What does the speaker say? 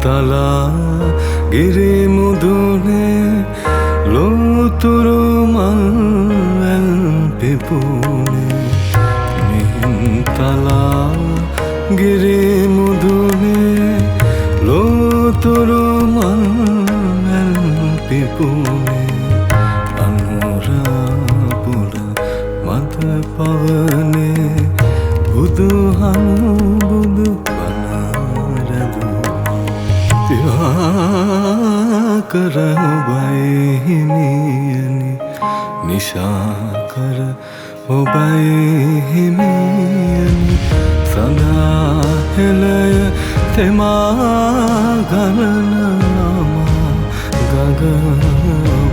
තලා ගිරි මුදුනේ ලෝතුරු මල් පිපුනේ මිහින් තලා ගිරි මුදුනේ ලෝතුරු මල් පිපුනේ අනුරාපුර මත පවනේ බුදුහමු බුදු කර ඔබයි හිමියනි නිශා කර ඔබයි හිමියනි සදා හෙළය තෙමා ගලන ගග